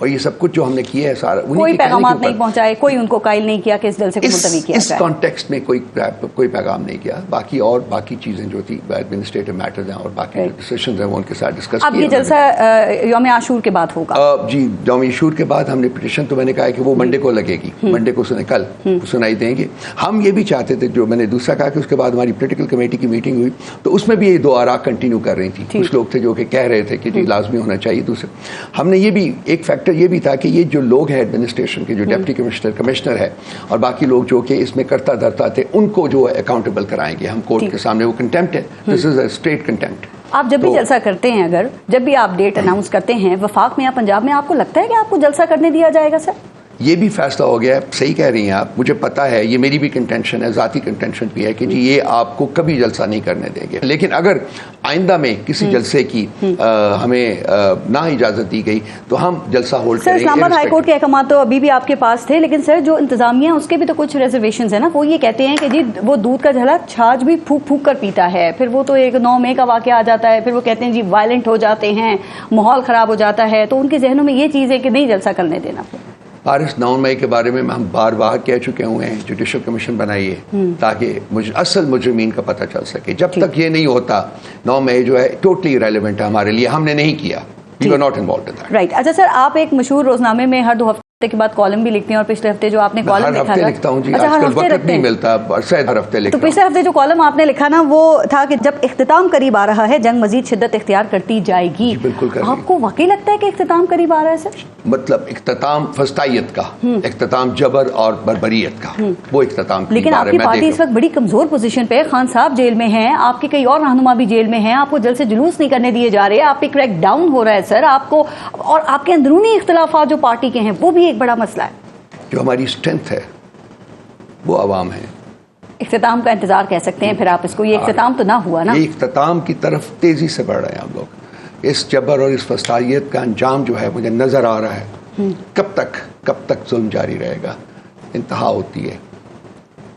اور یہ سب کچھ جو ہم نے کیا ہے سارا کوئی پیغامات نہیں پہنچائے, کوئی ان کو قائل نہیں کیا کہ اس جلسے کو ملتوی کیا جائے. اس کانٹیکسٹ میں کوئی پیغام نہیں کیا. باقی چیزیں جو تھی ایڈمنسٹریٹو میٹرز ہیں اور باقی ڈسیشنز ہیں وہ ان کے ساتھ ڈسکس کیے. اب یہ جلسہ یوم عاشور کے بعد ہوگا؟ جی, یوم عاشور کے بعد ہم نے پٹیشن تو میں نے کہا کہ وہ منڈے کو لگے گی, منڈے کو کل سنائی دیں گے. ہم یہ بھی چاہتے تھے, جو میں نے دوسرا کہا کہ اس کے بعد ہماری پولیٹیکل کمیٹی کی میٹنگ ہوئی تو اس میں بھی یہ دو آراء کنٹینیو کر رہی تھی. کچھ لوگ تھے جو کہ کہہ رہے تھے کہ جی لازمی ہونا چاہیے. دوسرے ہم نے یہ بھی ایک فیکٹر یہ بھی تھا کہ یہ جو لوگ ہیں ایڈمنسٹریشن کے, جو ڈپٹی کمشنر ہے اور باقی لوگ جو کہ اس میں کرتا دھرتا تھے, ان کو جو اکاؤنٹیبل کرائیں گے ہم کورٹ کے سامنے. وہ کنٹیمپٹ ہے, دس از اے اسٹریٹ کنٹیمپٹ. آپ جب بھی جلسہ کرتے ہیں, اگر جب بھی آپ ڈیٹ اناؤنس کرتے ہیں وفاق میں یا پنجاب میں, آپ کو لگتا ہے کہ آپ کو جلسہ کرنے دیا جائے گا سر؟ یہ بھی فیصلہ ہو گیا ہے. صحیح کہہ رہی ہیں آپ, مجھے پتا ہے, یہ میری بھی کنٹینشن ہے, ذاتی کنٹینشن بھی ہے کہ جی یہ آپ کو کبھی جلسہ نہیں کرنے دیں گے. لیکن اگر آئندہ میں کسی جلسے کی ہمیں نہ اجازت دی گئی تو ہم جلسہ ہولڈ کریں گے. سر, اسلام آباد ہائی کورٹ کے احکامات تو ابھی بھی آپ کے پاس تھے, لیکن سر جو انتظامیہ اس کے بھی تو کچھ ریزرویشنز ہیں نا. وہ یہ کہتے ہیں کہ جی وہ دودھ کا جھلا چھاچھ بھی پھونک پھونک کر پیتا ہے, پھر وہ تو ایک 9 مئی کا واقعہ آ جاتا ہے, پھر وہ کہتے ہیں جی وائلنٹ ہو جاتے ہیں, ماحول خراب ہو جاتا ہے, تو ان کے ذہنوں میں یہ چیز ہے کہ نہیں جلسہ کرنے دینا. پارس 9 مئی کے بارے میں ہم بار بار کہہ چکے ہوئے ہیں, جوڈیشل کمیشن بنائیے تاکہ اصل مجرمین کا پتہ چل سکے. جب تک یہ نہیں ہوتا 9 مئی جو ہے ٹوٹلی ریلیونٹ ہے ہمارے لیے, ہم نے نہیں کیا. We were not involved in that. Right. اچھا سر, آپ ایک مشہور روزنامے میں ہر 2 ہفتے کے بعد کالم بھی لکھتے ہیں, اور پچھلے ہفتے جو آپ نے کالم لکھا تھا, لکھتا ہوں جی, آج کل وقت نہیں ملتا, شاید ہر ہفتے لکھتا ہوں. تو پچھلے ہفتے جو کالم آپ نے لکھا نا وہ تھا کہ جب اختتام قریب آ رہا ہے جنگ مزید شدت اختیار کرتی جائے گی. بالکل. آپ کو واقعی لگتا ہے کہ اختتام قریب آ رہا ہے سر؟ مطلب اختتام فسطائیت کا, اختتام جبر اور بربریت کا, وہ اختتام. لیکن آپ کی پارٹی اس وقت بڑی کمزور پوزیشن پہ, خان صاحب جیل میں ہیں, آپ کے کئی اور رہنما بھی جیل میں ہیں, آپ کو جلد سے جلوس نہیں کرنے دیے جا رہے, آپ پہ کریک ڈاؤن ہو رہا ہے سر آپ کو, اور آپ کے اندرونی اختلافات جو پارٹی کے ہیں وہ بھی ایک بڑا مسئلہ ہے. جو ہماری اسٹرینتھ ہے وہ عوام ہے. اختتام کا انتظار کہہ سکتے ہیں پھر آپ اس کو, یہ اختتام تو نہ ہوا نا. یہ اختتام کی طرف تیزی سے بڑھ رہے ہیں ہم لوگ. اس جبر اور اس فسطائیت کا انجام جو ہے مجھے نظر آ رہا ہے. کب تک ظلم جاری رہے گا, انتہا ہوتی ہے,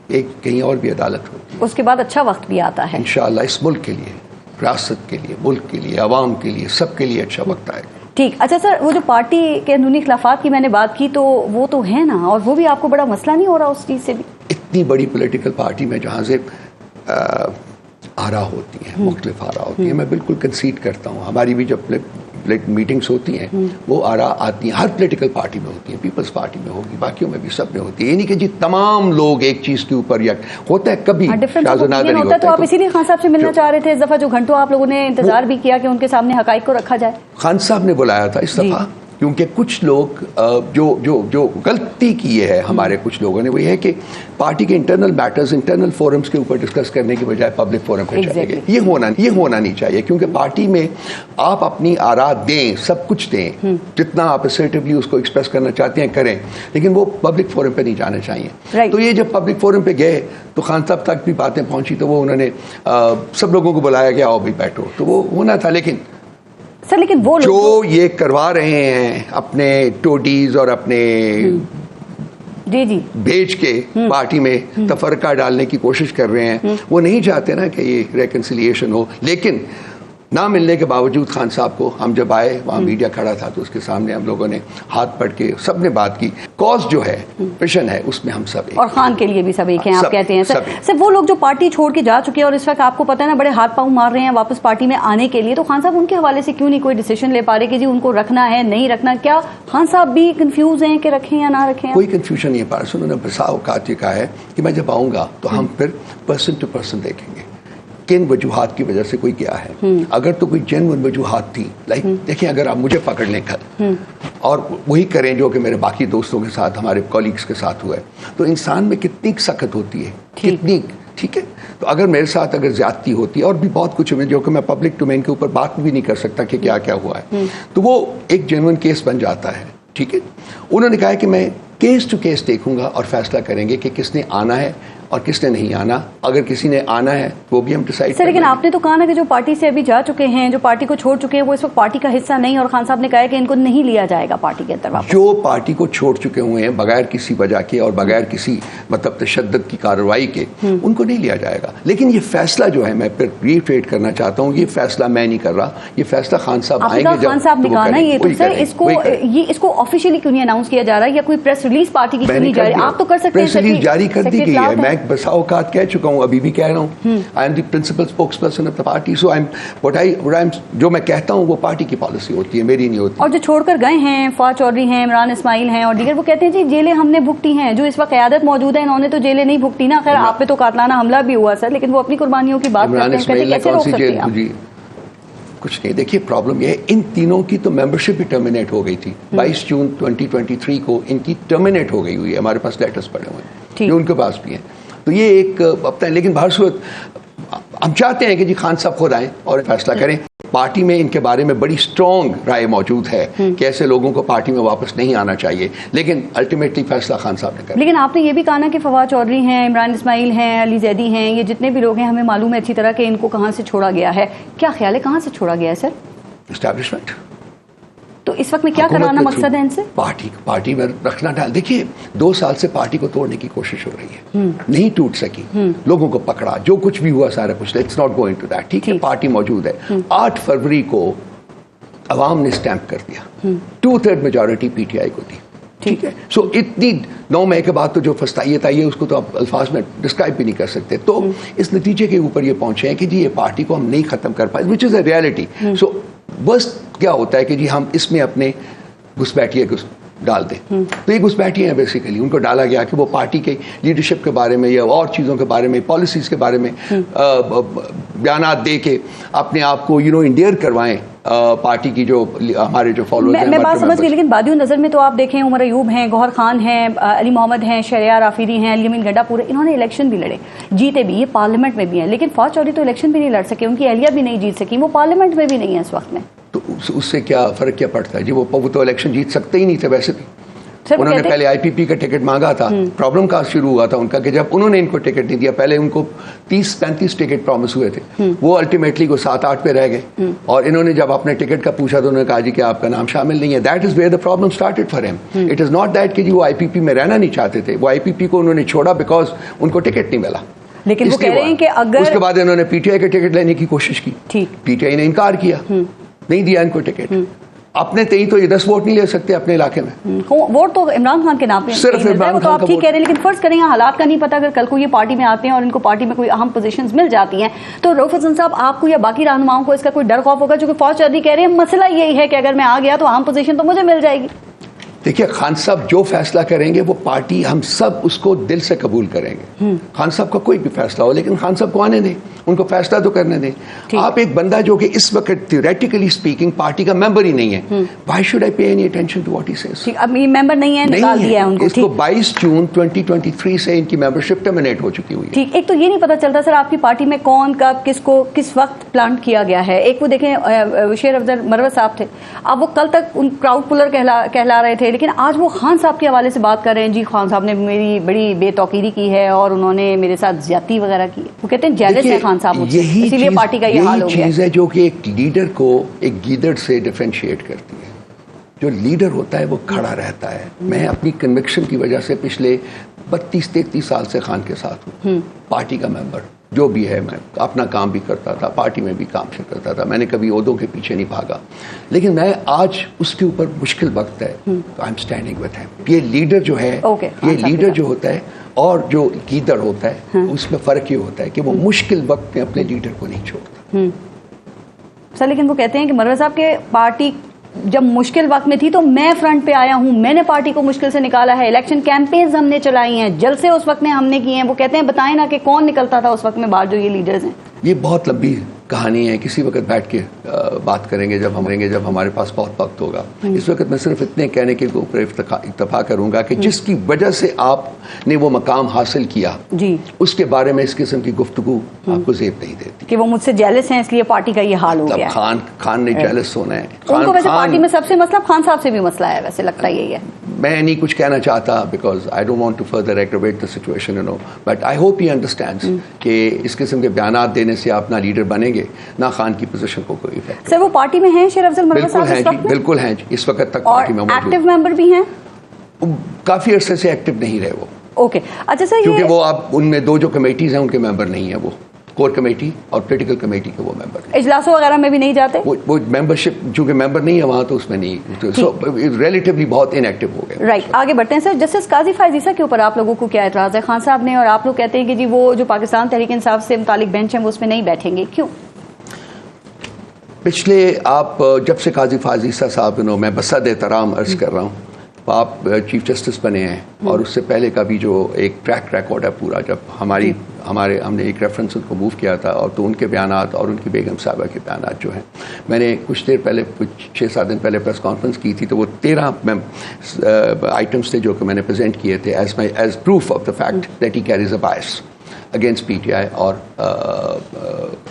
ایک کہیں اور بھی عدالت ہوتی ہے, اس کے بعد اچھا وقت بھی آتا ہے انشاءاللہ. اس ملک کے لیے, ریاست کے لیے, ملک کے لیے, عوام کے لیے, سب کے لیے اچھا وقت آئے گا. ٹھیک. اچھا سر, وہ جو پارٹی کے اندرونی اختلافات کی میں نے بات کی تو وہ تو ہے نا, اور وہ بھی آپ کو بڑا مسئلہ نہیں ہو رہا اس چیز سے بھی؟ اتنی بڑی پولیٹیکل پارٹی میں جہاں سے آراء ہوتی ہیں, مختلف آراء ہوتی ہیں, میں بالکل کنسیڈ کرتا ہوں. ہماری بھی جب میٹنگس ہوتی ہیں وہ آراء آتی ہیں, ہر پولیٹیکل پارٹی میں ہوتی ہیں, پیپلز پارٹی میں ہوگی, باقیوں میں بھی سب میں ہوتی ہے. یہ نہیں کہ جی تمام لوگ ایک چیز کے اوپر یک ہوتا ہے, کبھی ہوتا ہے. تو آپ اسی لیے خان صاحب سے ملنا چاہ رہے تھے اس دفعہ, جو گھنٹوں آپ لوگوں نے انتظار بھی کیا کہ ان کے سامنے حقائق کو رکھا جائے. خان صاحب نے بلایا تھا اس دفعہ, کیونکہ کچھ لوگ جو غلطی کی ہے ہمارے کچھ لوگوں نے, وہ یہ ہے کہ پارٹی کے انٹرنل میٹرز انٹرنل فورمز کے اوپر ڈسکس کرنے کی بجائے پبلک فورم پہ چلے گئے. یہ ہونا نہیں چاہیے, کیونکہ پارٹی میں آپ اپنی آراء دیں, سب کچھ دیں, جتنا آپ اسرٹیولی اس کو ایکسپریس کرنا چاہتے ہیں کریں, لیکن وہ پبلک فورم پہ نہیں جانے چاہیے. تو یہ جب پبلک فورم پہ گئے تو خان صاحب تک بھی باتیں پہنچی, تو وہ انہوں نے سب لوگوں کو بلایا کہ آؤ بھی بیٹھو, تو وہ ہونا تھا. لیکن سر, لیکن وہ جو یہ کروا رہے ہیں اپنے ٹوٹیز اور اپنے جی بھیج کے پارٹی میں تفرقہ ڈالنے کی کوشش کر رہے ہیں, وہ نہیں چاہتے نا کہ یہ ریکنسیلیشن ہو. لیکن نہ ملنے کے باوجود خان صاحب کو ہم جب آئے, وہاں میڈیا کھڑا تھا, تو اس کے سامنے ہم لوگوں نے ہاتھ پڑھ کے سب نے بات کی. کاز جو ہے, مشن ہے, اس میں ہم سب ایک, اور خان کے لیے بھی سب ایک ہیں آپ کہتے ہیں. سر وہ لوگ جو پارٹی چھوڑ کے جا چکے ہیں اور اس وقت آپ کو پتہ ہے نا بڑے ہاتھ پاؤں مار رہے ہیں واپس پارٹی میں آنے کے لیے, تو خان صاحب ان کے حوالے سے کیوں نہیں کوئی ڈیسیشن لے پا رہے کہ جی ان کو رکھنا ہے نہیں رکھنا؟ کیا خان صاحب بھی کنفیوز ہیں کہ رکھیں یا نہ رکھیں؟ کوئی کنفیوژن نہیں ہے پارس. انہوں نے بسا اوقات یہ کہا ہے کہ میں جب آؤں گا تو ہم پھر پرسن ٹو پرسن دیکھیں گے کن وجوہات کی وجہ سے کوئی گیا ہے. اگر تو کوئی جینوئن وجوہات تھی, لائک دیکھیں اگر آپ مجھے پکڑ لیں کل اور وہی کریں جو کہ میرے باقی دوستوں کے ساتھ, ہمارے کولیگز کے ساتھ ہوا ہے, تو انسان میں کتنی سخت ہوتی ہے, کتنی, ٹھیک ہے. تو اگر میرے ساتھ اگر زیادتی ہوتی ہے, اور بھی بہت کچھ ہے جو کہ میں پبلک ڈومین کے اوپر بات بھی نہیں کر سکتا کہ کیا کیا ہوا ہے, تو وہ ایک جینوئن کیس بن جاتا ہے. ٹھیک ہے, انہوں نے کہا کہ میں کیس ٹو کیس دیکھوں گا اور فیصلہ کریں گے کہ کس نے آنا ہے اور کس نے نہیں آنا. اگر کسی نے آنا ہے وہ بھی ہم ڈیسائیڈ سر. لیکن آپ نے تو کہا نا کہ جو پارٹی سے ابھی جا چکے ہیں, جو پارٹی کو چھوڑ چکے ہیں, وہ اس وقت پارٹی کا حصہ نہیں, اور خان صاحب نے کہا ہے کہ ان کو نہیں لیا جائے گا پارٹی کے اندر واپس. جو پارٹی کو چھوڑ چکے ہوئے ہیں بغیر کسی وجہ کے اور بغیر کسی مطلب تشدد کی کارروائی کے, ان کو نہیں لیا جائے گا. لیکن یہ فیصلہ جو ہے, میں پھر ریٹریٹ کرنا چاہتا ہوں, یہ فیصلہ میں نہیں کر رہا, یہ فیصلہ خان صاحب آئیں گے جب. خان صاحب نے کہا نا یہ تو سر, اس کو آفیشیلی کیوں نہیں اناؤنس کیا جا رہا, یا کوئی پریس ریلیز پارٹی کی کیوں نہیں جاری؟ آپ تو کر سکتے ہیں. پریس ریلیز جاری کر دی گئی ہے, میں بسا اوقات کہہ چکا ہوں, ابھی بھی کہہ رہا ہوں. I am the principal spokesperson of the party, so جو میں کہتا ہوں وہ پارٹی کی پالیسی ہوتی ہے, میری نہیں ہوتی. اور جو چھوڑ کر گئے ہیں, فواد چودھری ہیں, عمران اسماعیل ہیں اور دیگر, وہ کہتے ہیں جی جیلیں ہم نے بھگتی ہیں. جو اس وقت قیادت موجود ہے انہوں نے تو جیلیں نہیں بھگتی نا. خیر آپ پہ تو قاتلانہ حملہ بھی ہوا سر, لیکن وہ اپنی قربانیوں کی بات کرتے ہیں, کیسے روک سکتے ہیں آپ؟ کچھ نہیں. دیکھیے پرابلم یہ ہے, ان تینوں کی تو ممبرشپ بھی ٹرمینیٹ ہو گئی تھی. 22 جون 2023 کو ان کی ٹرمینیٹ ہو گئی ہوئی ہے. ہمارے پاس لیٹرز پڑے ہوئے ہیں, جو ان کے پاس بھی ہیں. تو یہ ایک اپنا, لیکن بہر صورت ہم چاہتے ہیں کہ جی خان صاحب خود آئیں اور فیصلہ کریں. پارٹی میں ان کے بارے میں بڑی اسٹرانگ رائے موجود ہے کہ ایسے لوگوں کو پارٹی میں واپس نہیں آنا چاہیے, لیکن الٹیمیٹلی فیصلہ خان صاحب نے کرا. لیکن آپ نے یہ بھی کہا نا کہ فواد چودھری ہیں, عمران اسماعیل ہیں, علی زیدی ہیں, یہ جتنے بھی لوگ ہیں ہمیں معلوم ہے اچھی طرح کہ ان کو کہاں سے چھوڑا گیا ہے. کیا خیال ہے کہاں سے چھوڑا گیا ہے سر؟ اسٹیبلشمنٹ. تو اس وقت میں کیا کرانا مقصد ہے ان سے؟ پارٹی میں رکھنا ڈال. دیکھیے 2 سال سے پارٹی کو توڑنے کی کوشش ہو رہی ہے, نہیں ٹوٹ سکی. لوگوں کو پکڑا, جو کچھ بھی ہوا سارا کچھ, it's not going to that. ٹھیک ہے, پارٹی موجود ہے. 8 فروری کو عوام نے اسٹیمپ کر دیا, 2/3 میجورٹی پی ٹی آئی کو دی. ٹھیک ہے, سو اتنی 9 مئی کے بعد تو جو فستائیت آئی ہے اس کو تو آپ الفاظ میں ڈسکرائب بھی نہیں کر سکتے. تو اس نتیجے کے اوپر یہ پہنچے ہیں کہ جی یہ پارٹی کو ہم نہیں ختم کر پائے, وچ از اے ریالٹی. سو بس کیا ہوتا ہے کہ جی ہم اس میں اپنے گھسپیٹیے ڈال دیں. تو یہ گھسپیٹیے ہیں بیسیکلی, ان کو ڈالا گیا کہ وہ پارٹی کے لیڈرشپ کے بارے میں یا اور چیزوں کے بارے میں, پالیسیز کے بارے میں بیانات دے کے اپنے آپ کو انڈیئر کروائیں پارٹی کی جو ہمارے جو فالوورز ہیں. میں بات سمجھ گئی, لیکن بادیوں نظر میں تو آپ دیکھیں عمر ایوب ہیں, گوہر خان ہیں, علی محمد ہیں, شہریار آفریدی ہیں, علی امین گڈا پورے, انہوں نے الیکشن بھی لڑے, جیتے بھی, یہ پارلیمنٹ میں بھی ہیں. لیکن فواد چودھری تو الیکشن بھی نہیں لڑ سکے, ان کی اہلیہ بھی نہیں جیت سکی, وہ پارلیمنٹ میں بھی نہیں ہے اس وقت میں. تو اس سے کیا فرق کیا پڑتا ہے جی؟ وہ تو الیکشن جیت سکتے ہی نہیں تھے ویسے بھی. انہوں نے پہلے آئی پی پی کا ٹکٹ مانگا تھا. پرابلم کہاں شروع ہوا تھا ان کا کہ جب انہوں نے ان کو ٹکٹ نہیں دیا. پہلے ان کو 30-35 ٹکٹ پرومس ہوئے تھے, وہ الٹیمیٹلی کو 7-8 پہ رہ گئے, اور انہوں نے جب اپنے ٹکٹ کا پوچھا تو انہوں نے کہا جی کہ آپ کا نام شامل نہیں ہے. That is where the problem started for ہم. اٹ از ناٹ دیٹ کہ جی وہ آئی پی پی میں رہنا نہیں چاہتے تھے, وہ آئی پی پی کو انہوں نے چھوڑا بیکاز ان کو ٹکٹ نہیں ملا. لیکن وہ کہہ رہے ہیں کہ اگر اس کے بعد انہوں نے پی ٹی آئی کا ٹکٹ لینے کی کوشش کی, پی ٹی آئی نے انکار کیا, نہیں دیا ان کو ٹکٹ. اپنے تئیں تو یہ 10 ووٹ نہیں لے سکتے اپنے علاقے میں. ووٹ تو عمران خان کے نام پہ صرف عمران خان, آپ ٹھیک کہہ رہے ہیں, لیکن فرض کریں حالات کا نہیں پتا, اگر کل کو یہ پارٹی میں آتے ہیں اور ان کو پارٹی میں کوئی اہم پوزیشنز مل جاتی ہیں, تو رؤف حسن صاحب آپ کو یا باقی رہنماؤں کو اس کا کوئی ڈر خوف ہوگا؟ چونکہ فواد چودھری کہہ رہے ہیں مسئلہ یہی ہے کہ اگر میں آ گیا تو اہم پوزیشن تو مجھے مل جائے گی. دیکھیے خان صاحب جو فیصلہ کریں گے وہ پارٹی ہم سب اس کو دل سے قبول کریں گے. خان صاحب کا کوئی بھی فیصلہ ہو, لیکن خان صاحب کو آنے دیں, ان کو فیصلہ تو کرنے دیں. آپ ایک بندہ جو کہ اس وقت تھیوریٹیکلی اسپیکنگ پارٹی کا ممبر ہی نہیں ہے, why should I pay any attention to what he says? اب یہ ممبر نہیں ہے, نکال دیا ہے ان کو. اس کو 22 جون 2023 سے ان کی ممبرشپ ٹرمینیٹ ہو چکی ہوئی ہے. ٹھیک, ایک تو یہ نہیں پتا چلتا سر آپ کی پارٹی میں کون کب کس کو کس وقت پلانٹ کیا گیا ہے. ایک وہ دیکھیں بشیر افضل مروت صاحب تھے, اب وہ کل تک ان کراؤڈ پولر کہلا رہے تھے, لیکن آج وہ خان صاحب کے حوالے سے بات کر رہے ہیں, جی خان صاحب نے میری بڑی بے توقیری کی ہے اور انہوں نے میرے ساتھ زیادتی وغیرہ کی. وہ کہتے ہیں جیلس ہے خان صاحب, اسی لیے پارٹی کا یہ حال ہو گیا. چیز ہے جو کہ ایک لیڈر کو ایک گیدڑ سے ڈیفرینشیٹ کرتی ہے. جو لیڈر ہوتا ہے وہ کھڑا رہتا ہے. میں اپنی کنوکشن کی وجہ سے پچھلے 32-33 سال سے خان کے ساتھ ہوں, پارٹی کا ممبر جو بھی ہے, میں اپنا کام بھی کرتا تھا, پارٹی میں بھی کام کرتا تھا, میں نے کبھی عہدوں کے پیچھے نہیں بھاگا. لیکن میں آج اس کے اوپر مشکل وقت ہے, I am standing with him. یہ لیڈر جو ہے, یہ لیڈر جو ہوتا ہے اور جو گیدڑ ہوتا ہے, اس میں فرق یہ ہوتا ہے کہ وہ مشکل وقت میں اپنے لیڈر کو نہیں چھوڑتا. سر لیکن وہ کہتے ہیں کہ مروت صاحب کے پارٹی جب مشکل وقت میں تھی تو میں فرنٹ پہ آیا ہوں, میں نے پارٹی کو مشکل سے نکالا ہے, الیکشن کیمپینز ہم نے چلائی ہیں, جلسے اس وقت میں ہم نے کیے ہیں. وہ کہتے ہیں بتائیں نا کہ کون نکلتا تھا اس وقت میں باہر جو یہ لیڈرز ہیں. یہ بہت لمبی کہانی ہے, کسی وقت بیٹھ کے بات کریں گے جب ہمارے پاس بہت وقت ہوگا. اس وقت میں صرف اتنے کہنے کے اوپر اکتفا کروں گا کہ جس کی وجہ سے آپ نے وہ مقام حاصل کیا, اس کے بارے میں اس قسم کی گفتگو آپ کو زیب نہیں دیتی کہ وہ مجھ سے جیلس ہیں اس لیے پارٹی کا یہ حال ہو گیا. خان نے جیلس ہونا ہے. ان کو ویسے پارٹی میں سب سے مسئلہ خان صاحب سے بھی مسئلہ ہے, ویسے لگتا یہی ہے. میں نہیں کچھ کہنا چاہتا because I don't want to further aggravate the situation but I hope he understands کہ اس قسم کے بیانات دینے سے آپ نہ لیڈر بنیں گے نہ خان کی پوزیشن کو کوئی افیکٹ. سر وہ پارٹی میں ہیں شیر افضل مروت صاحب؟ بالکل ہیں جی, بالکل ہیں جی, اس وقت تک پارٹی میں موجود. ایکٹیو ممبر بھی ہیں؟ کافی عرصے سے ایکٹیو نہیں رہے وہ. اوکے, اچھا سر, کیونکہ وہ آپ ان میں 2 جو کمیٹیز ہیں ان کے ممبر نہیں ہیں, وہ کور کمیٹی اور پولیٹیکل کمیٹی کے وہ ممبر ہیں. اجلاسوں وغیرہ میں بھی نہیں جاتے؟ وہ ممبرشپ چونکہ ممبر نہیں ہے وہاں تو اس میں نہیں, ریلیٹیولی بہت ان ایکٹیو ہو گئے. رائٹ, آگے بڑھتے ہیں سر. جسٹس قاضی فائز عیسیٰ کے اوپر آپ لوگوں کو کیا اعتراض ہے؟ خان صاحب نے اور آپ لوگ کہتے ہیں کہ جی وہ جو پاکستان تحریک انصاف سے متعلق بینچ ہیں وہ اس میں نہیں بیٹھیں گے, کیوں؟ پچھلے آپ جب سے قاضی فائز عیسیٰ صاحب میں بصد احترام عرض کر رہا ہوں, آپ چیف جسٹس بنے ہیں اور اس سے پہلے کا بھی جو ایک ٹریک ریکارڈ ہے پورا, جب ہم نے ایک ریفرنس ان کو موو کیا تھا اور تو ان کے بیانات اور ان کی بیگم صاحبہ کے بیانات جو ہیں, میں نے کچھ دیر پہلے 6-7 دن پہلے پریس کانفرنس کی تھی تو وہ 13 آئٹمس تھے جو کہ میں نے پریزنٹ کیے تھے as proof of the fact that he carries a bias against P T I اور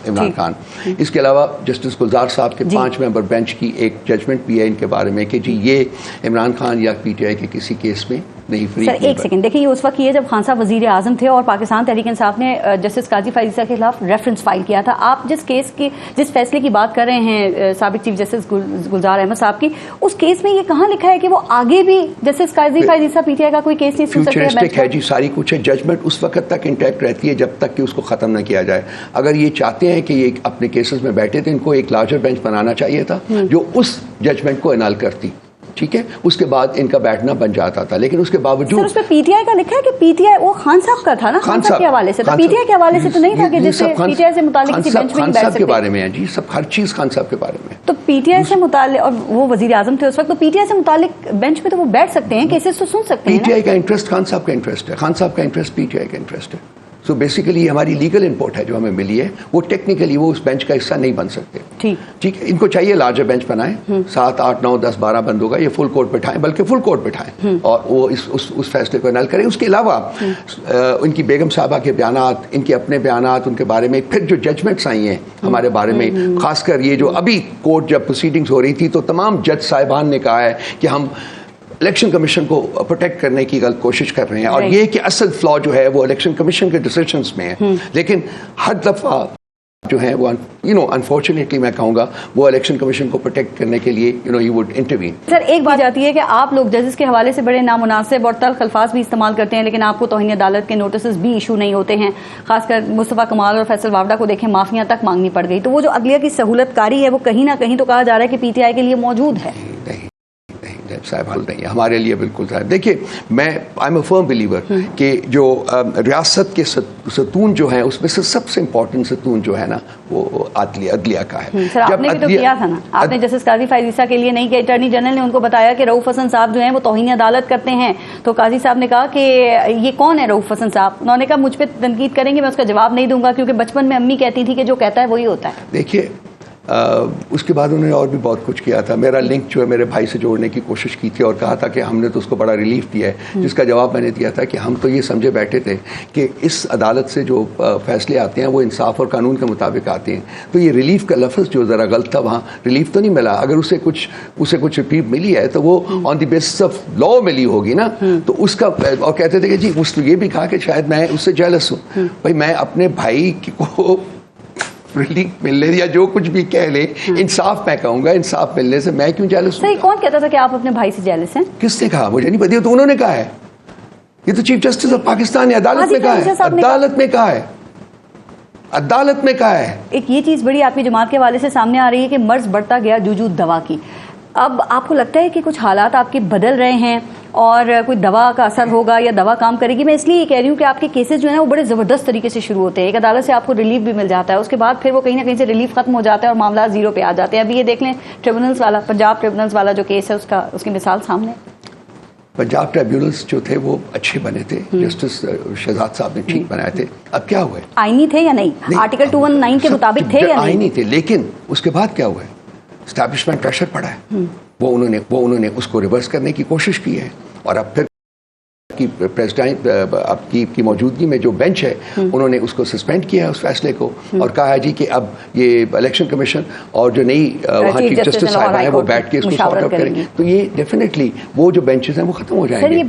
عمران خان. اس کے علاوہ جسٹس گلزار صاحب کے 5 ممبر بینچ کی ایک ججمنٹ بھی ہے ان کے بارے میں کہ جی یہ عمران خان یا پی ٹی آئی کے کسی کیس میں نہیں فری. سر ایک سیکنڈ دیکھیں, یہ اس وقت یہ جب خان صاحب وزیر اعظم تھے اور پاکستان تحریک انصاف نے جسٹس قاضی فائز عیسیٰ کے خلاف ریفرنس فائل کیا تھا. آپ جس فیصلے کی بات کر رہے ہیں سابق چیف جسٹس گلزار احمد صاحب کی, اس کیس میں یہ کہاں لکھا ہے کہ وہ آگے بھی justice Qazi Faez Isa P T I کا کوئی کیس نہیں سن سکتے؟ ہے جی, ساری کچھ ہے. ججمنٹ اس وقت تک انٹیکٹ رہتی ہے جب تک کہ اس کو ختم نہ کیا جائے. اگر یہ چاہتے ہیں کہ یہ اپنے کیسز میں بیٹھے تھے, ان کو ایک لارجر بینچ بنانا چاہیے تھا جو اس ججمنٹ کو انال کرتی, ٹھیک ہے, اس کے بعد ان کا بیٹھنا بن جاتا تھا. لیکن اس کے باوجود اس پہ پی ٹی آئی کا لکھا ہے کہ پی ٹی آئی وہ خان صاحب کا تھا نا, خان صاحب کے حوالے سے, تو پی ٹی آئی کے حوالے سے تو نہیں تھا کہ جس سے پی ٹی آئی سے متعلق کسی بینچ میں نہیں بیٹھ سکتے. خان صاحب کے بارے میں ہے جی, سب ہر چیز خان صاحب کے بارے میں. تو پی ٹی آئی سے متعلق, اور وہ وزیر اعظم تھے اس وقت, تو پی ٹی آئی سے متعلق بینچ پہ تو وہ بیٹھ سکتے ہیں, کیسز تو سن سکتے ہیں. پی ٹی آئی کا انٹرسٹ خان صاحب کا انٹرسٹ ہے, خان صاحب کا انٹرسٹ پی ٹی آئی کا انٹرسٹ ہے. سو بیسیکلی ہماری لیگل انپوٹ ہے جو ہمیں ملی ہے, وہ ٹیکنیکلی وہ اس بینچ کا حصہ نہیں بن سکتے. ٹھیک ہے, ان کو چاہیے لارجر بینچ بنائیں, 7, 8, 9, 10, 12 بندوں کا, یہ فل کورٹ بٹھائیں, بلکہ فل کورٹ بٹھائیں اور وہ اس فیصلے کو انال کریں. اس کے علاوہ ان کی بیگم صاحبہ کے بیانات, ان کے اپنے بیانات, ان کے بارے میں پھر جو ججمنٹس آئی ہیں ہمارے بارے میں, خاص کر یہ جو ابھی کورٹ جب پروسیڈنگز ہو رہی تھی تو تمام جج صاحبان نے کہا ہے کہ ہم الیکشن کمیشن کو پروٹیکٹ کرنے کی کوشش کر رہے ہیں, اور یہ کہ اصل فلا جو ہے وہ الیکشن کمیشن کے ڈیسیشنز میں ہے. لیکن ہر دفعہ جو ہے وہ انفارچونیٹلی میں کہوں گا وہ الیکشن کمیشن کو پروٹیکٹ کرنے کے لیے ہی وڈ انٹروین. سر ایک بات آتی ہے کہ آپ لوگ ججز کے حوالے سے بڑے نامناسب اور تلخ الفاظ بھی استعمال کرتے ہیں, لیکن آپ کو توہین عدالت کے نوٹسز بھی ایشو نہیں ہوتے ہیں. خاص کر مصطفیٰ کمال اور فیصل وابڈا کو دیکھیں, معافیاں تک مانگنی پڑ گئی. تو وہ جو عدلیہ کی سہولت کاری ہے وہ کہیں نہ کہیں تو کہا جا رہا ہے کہ پی ٹی آئی کے لیے موجود ہے. صاحب حل نہیں ہے ہمارے لیے, بالکل صاحب. دیکھیے میں I am a firm believer کہ جو ریاست کے ستون جو ہیں اس میں سے سب سے امپورٹنٹ ستون جو ہے نا وہ عدلیہ کا ہے. سر آپ نے بھی تو کیا تھا نا, آپ نے جسٹس قاضی فائز عیسیٰ کے لیے نہیں کہ اٹارنی جنرل نے ان کو بتایا کہ رؤوف حسن صاحب جو ہیں وہ توہین عدالت کرتے ہیں, تو قاضی صاحب نے کہا کہ یہ کون ہے رؤوف حسن صاحب؟ انہوں نے کہا مجھ پہ تنقید کریں گے, میں اس کا جواب نہیں دوں گا, کیونکہ بچپن میں امی کہتی تھی کہ جو کہتا ہے وہی ہوتا ہے. دیکھیے اس کے بعد انہوں نے اور بھی بہت کچھ کیا تھا. میرا لنک جو ہے میرے بھائی سے جوڑنے کی کوشش کی تھی اور کہا تھا کہ ہم نے تو اس کو بڑا ریلیف دیا ہے, جس کا جواب میں نے دیا تھا کہ ہم تو یہ سمجھے بیٹھے تھے کہ اس عدالت سے جو فیصلے آتے ہیں وہ انصاف اور قانون کے مطابق آتے ہیں. تو یہ ریلیف کا لفظ جو ذرا غلط تھا, وہاں ریلیف تو نہیں ملا. اگر اسے کچھ ریلیف ملی ہے تو وہ آن دی بیسس آف لا ملی ہوگی نا. تو اس کا, اور کہتے تھے کہ جی اس نے یہ بھی کہا کہ شاید میں اس سے جیلس ہوں. بھائی میں اپنے بھائی کو ریلیف ملنے یا جو کچھ بھی کہہ لے, انصاف میں کہوں گا, انصاف ملنے سے میں کیوں جیلس ہوں؟ صحیح, کون کہتا تھا کہ آپ اپنے بھائی سے جیلس ہیں؟ کس نے کہا؟ مجھے نہیں پتا, تو انہوں نے کہا ہے. یہ تو چیف جسٹس آف پاکستان نے عدالت میں کہا ہے, عدالت میں کہا ہے, عدالت میں کہا ہے. ایک یہ چیز بڑی آپ کی جماعت کے حوالے سے سامنے آ رہی ہے کہ مرض بڑھتا گیا جوجود دوا کی. اب آپ کو لگتا ہے کہ کچھ حالات آپ کے بدل رہے ہیں اور کوئی دوا کا اثر ہوگا یا دوا کام کرے گی؟ میں اس لیے یہ کہہ رہی ہوں کہ آپ کے کیسز جو ہیں وہ بڑے زبردست طریقے سے شروع ہوتے ہیں. ایک عدالت سے آپ کو ریلیف بھی مل جاتا ہے, اس کے بعد پھر وہ کہیں نہ کہیں سے ریلیف ختم ہو جاتا ہے اور معاملات زیرو پہ آ جاتے ہیں. ابھی یہ دیکھ لیں ٹریبونلز والا, پنجاب ٹریبونلز والا جو کیس ہے اس کی مثال سامنے. پنجاب ٹریبونلز جو تھے وہ اچھے بنے تھے, جسٹس شہزاد صاحب نے ٹھیک بنائے تھے. اب کیا ہوا ہے؟ آئینی تھے یا نہیں؟ آرٹیکل 219 کے مطابق تھے یا نہیں؟ آئینی تھے, لیکن اس کے بعد کیا ہوا ہے؟ اسٹیبلشمنٹ پریشر پڑا ہے, وہ انہوں نے اس کو ریورس کرنے کی کوشش کی ہے, اور اب پھر کی پریزیڈنٹ کی موجودگی میں جو بینچ ہے انہوں نے اس کو سسپینڈ کیا اس فیصلے کو اور کہا ہے جی کہ اب یہ الیکشن کمیشن اور جو نئی وہاں چیف جسٹس صاحب ہیں وہ بیٹھ کے اس کو سارٹ آؤٹ کریں گے. تو یہ ڈیفینیٹلی وہ جو بینچز ہیں وہ ختم ہو جائیں گے.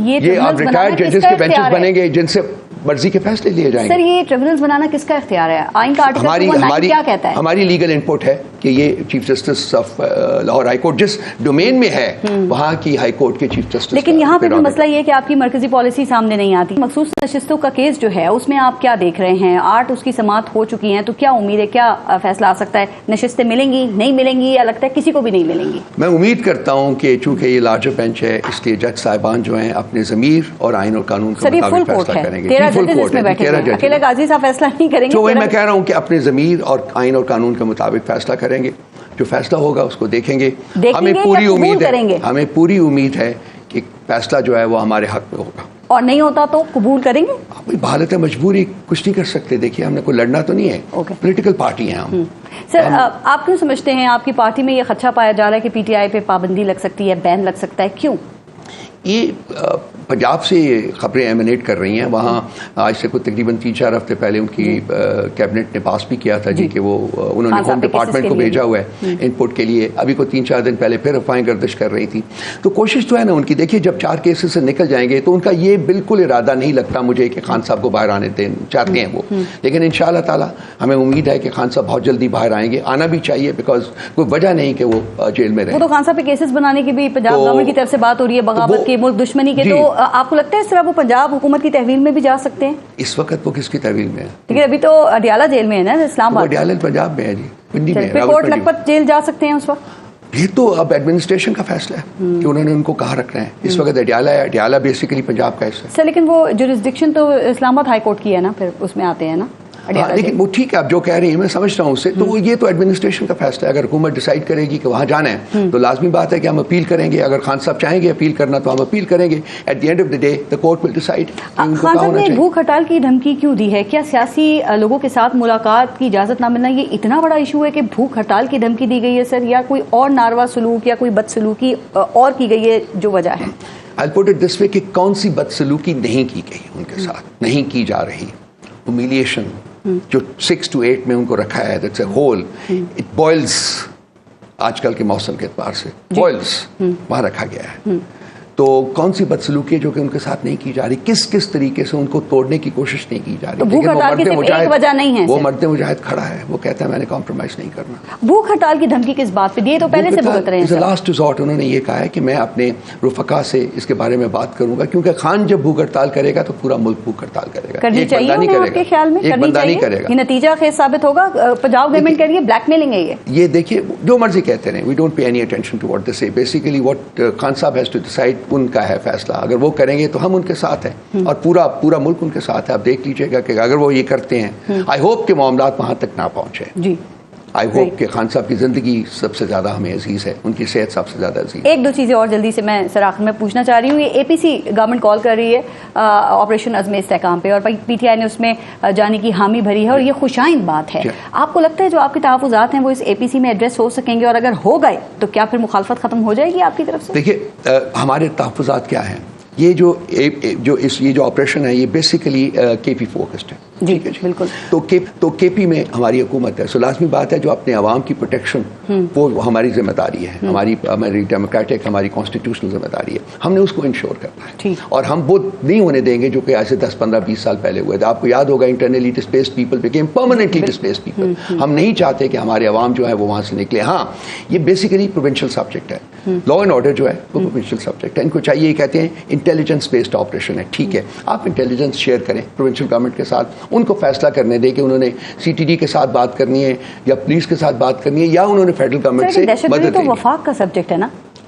یہ اب ریٹائرڈ ججز کے بینچز بنیں گے جن سے مرضی کے فیصلے لیے جائیں گے. سر یہ ٹریبونلز بنانا کس کا اختیار ہے؟ آئین کا آرٹیکل 219 کیا کہتا ہے؟ ہماری لیگل ان پٹ ہے کہ یہ chief justice of Lahore high court جس ڈومین میں ہے وہاں کی ہائی کورٹ کے چیف جسٹس. لیکن یہاں پہ بھی مسئلہ یہ ہے کہ آپ کی مرکزی پالیسی سامنے نہیں آتی. مخصوص نشستوں کا کیس جو ہے اس میں آپ کیا دیکھ رہے ہیں؟ 8 اس کی سماعت ہو چکی ہیں تو کیا امید ہے کیا فیصلہ آ سکتا ہے؟ نشستیں ملیں گی نہیں ملیں گی یا لگتا ہے کسی کو بھی نہیں ملیں گی؟ میں امید کرتا ہوں کہ چونکہ یہ لارجر بینچ ہے اس لیے جج صاحبان جو ہیں اپنے ضمیر اور آئین اور قانون کے مطابق فیصلہ کریں گے. 13 ججز اس میں بیٹھے ہیں. اکیلے قاضی صاحب فیصلہ نہیں کریں گے. تو وہی میں کہہ رہا ہوں کہ اپنے ضمیر اور آئین اور قانون کے مطابق فیصلہ کریں گے. جو فیصلہ ہوگا اس کو دیکھیں گے. ہمیں پوری امید ہے کہ فیصلہ جو ہے وہ ہمارے حق میں ہوگا. اور نہیں ہوتا تو قبول کریں گے؟ بحالت مجبوری کچھ نہیں کر سکتے. دیکھیے ہم نے کوئی لڑنا تو نہیں ہے. پولیٹیکل پارٹی ہیں ہم. سر آپ کیوں سمجھتے ہیں آپ کی پارٹی میں یہ خدشہ پایا جا رہا ہے کہ پی ٹی آئی پہ پابندی لگ سکتی ہے، بین لگ سکتا ہے؟ کیوں؟ یہ پنجاب سے خبریں ایمنیٹ کر رہی ہیں. وہاں آج سے کوئی تقریباً 3-4 ہفتے پہلے ان کی کیبنٹ نے پاس بھی کیا تھا جی کہ وہ انہوں نے ہوم ڈپارٹمنٹ کو بھیجا ہوا ہے ان پٹ کے لیے. ابھی کوئی 3-4 دن پہلے پھر افواہیں گردش کر رہی تھی. تو کوشش تو ہے نا ان کی. دیکھیے جب 4 کیسز سے نکل جائیں گے تو ان کا یہ بالکل ارادہ نہیں لگتا مجھے کہ خان صاحب کو باہر آنے دیں چاہتے ہیں وہ. لیکن ان شاء اللہ تعالیٰ ہمیں امید ہے کہ خان صاحب بہت جلدی باہر آئیں گے. آنا بھی چاہیے بیکاز کوئی وجہ نہیں کہ وہ جیل میں رہیں. وہ تو خان صاحب پہ کیسز بنانے کی بھی پنجاب گورنمنٹ کی طرف سے بات ہو رہی ہے، بغاوت کی، ملک دشمنی کے. تو آپ کو لگتا ہے اس طرح وہ پنجاب حکومت کی تحویل میں بھی جا سکتے ہیں؟ اس وقت وہ کس کی تحویل میں ہے؟ لیکن ابھی تو اڈیالہ جیل میں ہے نا، اسلام آباد. اڈیالہ پنجاب میں ہے جی، پنڈی میں. پھر کوٹ لکھپت جیل جا سکتے ہیں اس وقت؟ یہ تو اب ایڈمنسٹریشن کا فیصلہ ہے کہ انہوں نے ان کو کہاں رکھنا ہے. اس وقت اڈیالہ ہے. اڈیالہ بیسیکلی پنجاب کا حصہ ہے. سر لیکن وہ جورسڈکشن تو اسلام آباد ہائی کورٹ کی ہے نا، پھر اس میں آتے ہیں نا. لیکن وہ ٹھیک ہے آپ جو کہہ رہی ہیں میں سمجھ رہا ہوں اس سے. تو یہ تو ایڈمنسٹریشن کا فیصلہ ہے. اگر حکومت ڈیسائیڈ کرے گی کہ وہاں جانا ہے تو لازمی بات ہے کہ ہم اپیل کریں گے. اگر خان صاحب چاہیں گے اپیل کرنا تو ہم اپیل کریں گے. At the end of the day the court will decide. Khan صاحب نے بھوک ہڑتال کی دھمکی کیوں دی ہے؟ کیا سیاسی لوگوں کے ساتھ ملاقات کی اجازت نہ ملنا یہ اتنا بڑا ایشو ہے کہ بھوک ہڑتال کی دھمکی دی گئی ہے سر، یا کوئی اور ناروا سلوک یا کوئی بدسلوکی اور کی گئی ہے جو وجہ ہے؟ I'll put it this way کہ کون سی بدسلوکی نہیں کی گئی ان کے ساتھ، نہیں کی جا رہی. Humiliation جو 6 to 8 میں ان کو رکھا ہے that's a whole it boils آج کل کے موسم کے اعتبار سے boils وہاں رکھا گیا ہے. تو کون سی بدسلوکی ہے جو کہ ان کے ساتھ نہیں کی جا رہی؟ کس طریقے سے ان کو توڑنے کی کوشش نہیں کی جا رہی؟ بھوک ہڑتال کی صرف ایک وجہ نہیں ہے. وہ مرد مجاہد کھڑا ہے، وہ کہتا ہے میں نے کمپرومائز نہیں کرنا. بھوک ہڑتال کی دھمکی کس بات پہ دی؟ تو پہلے سے بھگت رہے ہیں. لاسٹ ریزورٹ انہوں نے یہ کہا ہے کہ میں اپنے رفقا سے اس کے بارے میں بات کروں گا کیونکہ خان جب بھوک ہڑتال کرے گا تو پورا ملک بھوک ہڑتال کرے گا. کرنی چاہیے آپ کے خیال میں؟ ایک بندہ نہیں کرے گا. یہ نتیجہ خیز ثابت ہوگا. پنجاب گورنمنٹ کہہ رہی ہے بلیک میلنگ ہے یہ دیکھیے جو مرضی کہتے رہیں we don't pay any attention to what they say. Basically what Khan صاحب ہیز ٹو ڈیسائیڈ ان کا ہے فیصلہ. اگر وہ کریں گے تو ہم ان کے ساتھ ہیں اور پورا ملک ان کے ساتھ ہے. آپ دیکھ لیجئے گا کہ اگر وہ یہ کرتے ہیں آئی ہوپ کہ معاملات وہاں تک نہ پہنچے. جی آئی ہوپ کہ خان صاحب کی زندگی سب سے زیادہ ہمیں عزیز ہے، ان کی صحت سب سے زیادہ عزیز ہے. 1-2 چیزیں اور جلدی سے میں سر آخر میں پوچھنا چاہ رہی ہوں. یہ اے پی سی گورنمنٹ کال کر رہی ہے آپریشن عزم استحکام پہ اور پی ٹی آئی نے اس میں جانے کی حامی بھری ہے اور یہ خوشائند بات ہے. آپ کو لگتا ہے جو آپ کے تحفظات ہیں وہ اس اے پی سی میں ایڈریس ہو سکیں گے؟ اور اگر ہو گئے تو کیا پھر مخالفت ختم ہو جائے گی آپ کی طرف سے؟ دیکھیے ہمارے تحفظات کیا ہیں. یہ جو آپریشن ہے یہ بیسیکلی کے پی فوکسڈ ہے. جی بالکل. تو کے پی میں ہماری حکومت ہے سو لازمی بات ہے جو اپنے عوام کی پروٹیکشن وہ ہماری ذمہ داری ہے. ہماری ڈیموکریٹک ہماری کانسٹیٹیوشنل ذمہ داری ہے. ہم نے اس کو انشور کرنا ہے اور ہم وہ نہیں ہونے دیں گے جو کہ آج سے 10-15-20 سال پہلے ہوئے تھے. آپ کو یاد ہوگا internally displaced people became permanently displaced people. ہم نہیں چاہتے کہ ہمارے عوام جو ہے وہ وہاں سے نکلے. ہاں یہ بیسیکلی پروونشل سبجیکٹ ہے. لا اینڈ آرڈر جو ہے وہ پروونشل سبجیکٹ ہے. ان کو چاہیے کہتے ہیں انٹیلیجنس بیسڈ آپریشن ہے. ٹھیک ہے آپ انٹیلیجنس شیئر کریں پروونشل گورنمنٹ کے ساتھ. ان کو فیصلہ کرنے دیں کہ انہوں نے سی ٹی ڈی کے ساتھ بات کرنی ہے یا پولیس کے ساتھ بات کرنی ہے یا انہوں نے فیڈرل گورنمنٹ سے مدد لینی ہے. تو وفاق کا سبجیکٹ ہے نا.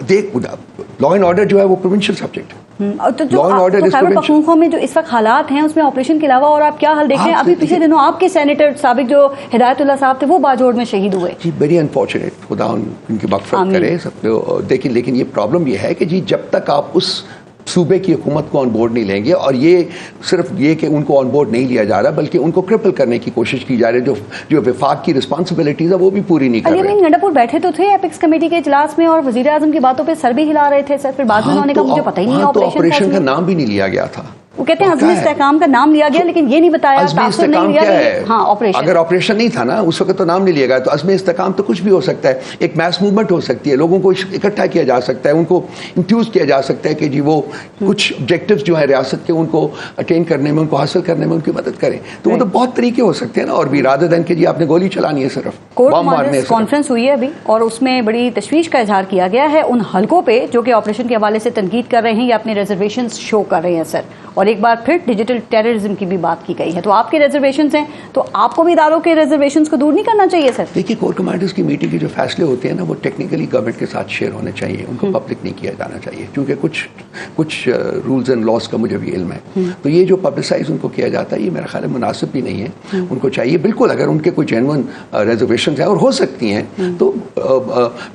دیکھ لا اینڈ آرڈر جو ہے وہ پروونشل سبجیکٹ ہے. خیبر پختونخوا میں جو اس وقت حالات ہیں اس میں آپریشن کے علاوہ اور آپ کیا حل دیکھ رہے ہیں؟ ابھی پچھلے دنوں آپ کے سینیٹر سابق جو ہدایت اللہ صاحب تھے وہ باجوڑ میں شہید ہوئے. جی ویری انفارچونیٹ. خدا ان کی مغفرت کرے سب. دیکھیں لیکن یہ پرابلم یہ ہے کہ جی جب تک آپ اس صوبے کی حکومت کو آن بورڈ نہیں لیں گے. اور یہ صرف یہ کہ ان کو آن بورڈ نہیں لیا جا رہا بلکہ ان کو کرپل کرنے کی کوشش کی جا رہی ہے. جو وفاق کی رسپانسبلٹیز ہے وہ بھی پوری نہیں کر رہے. علی گنڈا پور بیٹھے تو تھے ایپکس کمیٹی کے اجلاس میں اور وزیر اعظم کی باتوں پہ سر بھی ہلا رہے تھے سر, پھر بعد میں انہوں نے کہا مجھے پتہ ہی نہیں آپریشن کا نام بھی نہیں لیا گیا تھا. وہ کہتے ہیں عزم استحکام کا نام لیا گیا لیکن یہ نہیں بتایا تاثر نہیں لیا گیا. ہاں آپریشن, اگر آپریشن نہیں تھا نا اس وقت تو نام نہیں لیا گیا. تو عزم استحکام تو کچھ بھی ہو سکتا ہے, ایک میس موومنٹ ہو سکتی ہے, لوگوں کو اکٹھا کیا جا سکتا ہے, ان کو انفیوز کیا جا سکتا ہے کہ جی وہ کچھ آبجیکٹیوز جو ہیں ریاست کے ان کو اٹین کرنے میں, ان کو حاصل کرنے میں ان کی مدد کریں. تو وہ تو بہت طریقے ہو سکتے ہیں نا. اور بھی رادر دین کہ جی آپ نے گولی چلانی ہے صرف کورٹ مارنس کانفرنس ہوئی ہے ابھی اور اس میں بڑی تشویش کا اظہار کیا گیا ہے ان حلقوں پہ جو کہ آپریشن کے حوالے سے تنقید کر رہے ہیں یا اپنے ریزرویشنز شو کر رہے ہیں سر. اور ایک بار پھر ڈیجیٹل ٹیررزم کی بھی بات کی گئی ہے. تو آپ کے ریزرویشنز ہیں تو آپ کو بھی اداروں کے ریزرویشنز کو دور نہیں کرنا چاہیے سر. دیکھیے کور کمانڈرز کی میٹنگ کے جو فیصلے ہوتے ہیں نا وہ ٹیکنیکلی گورنمنٹ کے ساتھ شیئر ہونے چاہیے, ان کو پبلک نہیں کیا جانا چاہیے کیونکہ کچھ رولز اینڈ لاز کا مجھے بھی علم ہے. تو یہ جو پبلسائز ان کو کیا جاتا ہے یہ میرا خیال ہے مناسب بھی نہیں ہے. ان کو چاہیے بالکل اگر ان کے کوئی جینوئن ریزرویشنز ہیں اور ہو سکتی ہیں تو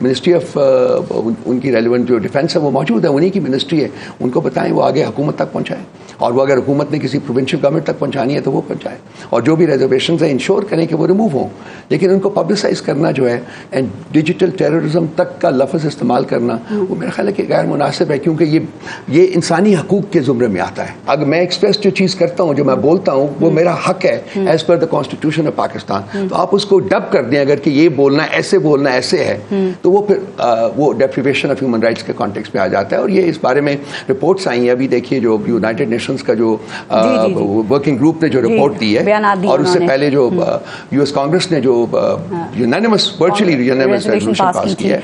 منسٹری آف ان کی ریلیونٹ جو ڈیفینس ہے وہ موجود ہے, انہیں کی منسٹری ہے, ان کو بتائیں وہ آگے حکومت تک پہنچائیں. اور وہ اگر حکومت نے کسی پروونشل گورنمنٹ تک پہنچانی ہے تو وہ پہنچائے. اور جو بھی ریزرویشنز ہیں انشور کریں کہ وہ ریموو ہوں. لیکن ان کو پبلسائز کرنا جو ہے اینڈ ڈیجیٹل ٹیررزم تک کا لفظ استعمال کرنا وہ میرا خیال ہے کہ غیر مناسب ہے کیونکہ یہ انسانی حقوق کے زمرے میں آتا ہے. اگر میں ایکسپریس جو چیز کرتا ہوں جو میں بولتا ہوں وہ میرا حق ہے as per the constitution of Pakistan. تو آپ اس کو ڈب کر دیں اگر کہ یہ بولنا ایسے ہے تو وہ پھر وہ ڈیپریویشن آف ہیومن رائٹس کے کانٹیکسٹ میں آ جاتا ہے. اور یہ اس بارے میں رپورٹس آئی ہیں ابھی دیکھیے جو یونائٹڈ نیشنز کا جو ورکنگ گروپ نے جو رپورٹ دی ہے اور اس سے پہلے جو یو ایس کانگریس نے جو unanimous virtually unanimous resolution pass کی ہے.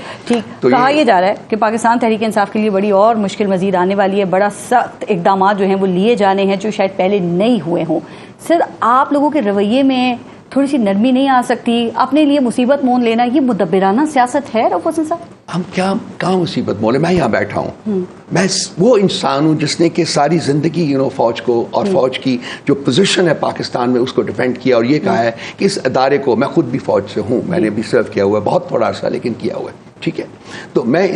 تو کہا یہ جا رہا ہے کہ پاکستان تحریک انصاف کے لیے بڑی اور مشکل مزید آنے والی ہے. بڑا سخت اقدامات جو ہیں وہ لیے جانے ہیں جو شاید پہلے نہیں ہوئے ہوں. سر آپ لوگوں کے رویے میں تھوڑی سی نرمی نہیں آ سکتی؟ اپنے لیے مصیبت مول لینا یہ مدبرانہ سیاست ہے رؤف حسن صاحب؟ ہم کہاں مصیبت مولے. میں یہاں بیٹھا ہوں, میں وہ انسان ہوں جس نے کہ ساری زندگی فوج کو اور فوج کی جو پوزیشن ہے پاکستان میں اس کو ڈیفینڈ کیا اور یہ کہا ہے کہ اس ادارے کو, میں خود بھی فوج سے ہوں, میں نے بھی سرو کیا ہوا ہے بہت تھوڑا عرصہ لیکن کیا ہوا ہے, ٹھیک ہے. تو میں